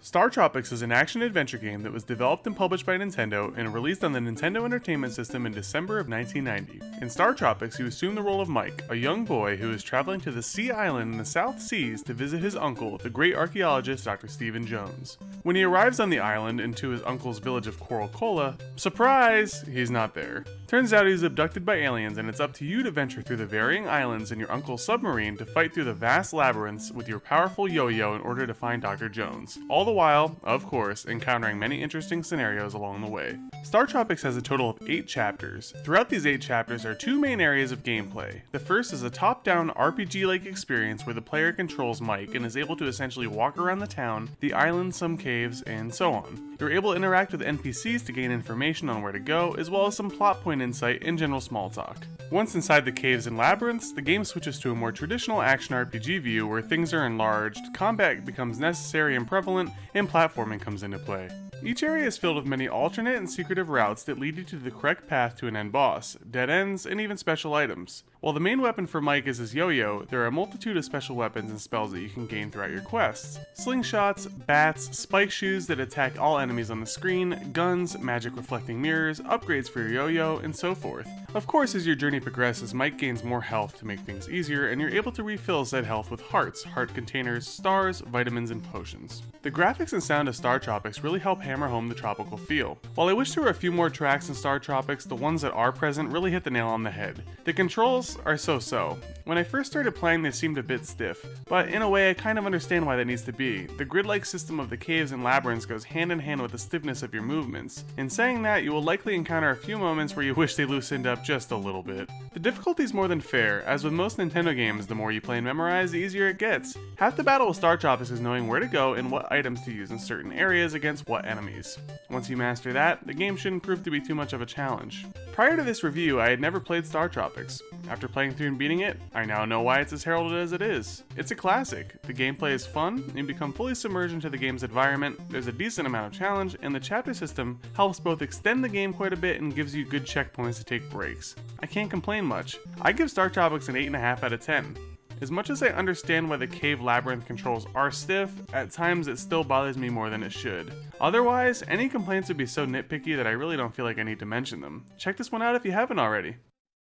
StarTropics is an action-adventure game that was developed and published by Nintendo and released on the Nintendo Entertainment System in December of 1990. In StarTropics, you assume the role of Mike, a young boy who is traveling to the Sea Island in the South Seas to visit his uncle, the great archaeologist Dr. Stephen Jones. When he arrives on the island and to his uncle's village of Coral Cola, surprise, he's not there. Turns out he's abducted by aliens, and it's up to you to venture through the varying islands in your uncle's submarine to fight through the vast labyrinths with your powerful yo-yo in order to find Dr. Jones. All the while, of course, encountering many interesting scenarios along the way. StarTropics has a total of 8 chapters. Throughout these 8 chapters are 2 main areas of gameplay. The first is a top-down RPG-like experience where the player controls Mike and is able to essentially walk around the town, the island, some caves, and so on. You're able to interact with NPCs to gain information on where to go, as well as some plot point insight and general small talk. Once inside the caves and labyrinths, the game switches to a more traditional action RPG view where things are enlarged, combat becomes necessary and prevalent, and platforming comes into play. Each area is filled with many alternate and secretive routes that lead you to the correct path to an end boss, dead ends, and even special items. While the main weapon for Mike is his yo-yo, there are a multitude of special weapons and spells that you can gain throughout your quests. Slingshots, bats, spike shoes that attack all enemies on the screen, guns, magic reflecting mirrors, upgrades for your yo-yo, and so forth. Of course, as your journey progresses, Mike gains more health to make things easier, and you're able to refill said health with hearts, heart containers, stars, vitamins, and potions. The graphics and sound of StarTropics really help hammer home the tropical feel. While I wish there were a few more tracks in StarTropics, the ones that are present really hit the nail on the head. The controls are so-so. When I first started playing, they seemed a bit stiff, but in a way I kind of understand why that needs to be. The grid-like system of the caves and labyrinths goes hand in hand with the stiffness of your movements. In saying that, you will likely encounter a few moments where you wish they loosened up just a little bit. The difficulty is more than fair, as with most Nintendo games, the more you play and memorize, the easier it gets. Half the battle with StarTropics is knowing where to go and what items to use in certain areas against what enemies. Once you master that, the game shouldn't prove to be too much of a challenge. Prior to this review, I had never played StarTropics. After playing through and beating it, I now know why it's as heralded as it is. It's a classic. The gameplay is fun, and you become fully submerged into the game's environment, there's a decent amount of challenge, and the chapter system helps both extend the game quite a bit and gives you good checkpoints to take breaks. I can't complain much. I give StarTropics an 8.5 out of 10. As much as I understand why the cave labyrinth controls are stiff, at times it still bothers me more than it should. Otherwise, any complaints would be so nitpicky that I really don't feel like I need to mention them. Check this one out if you haven't already.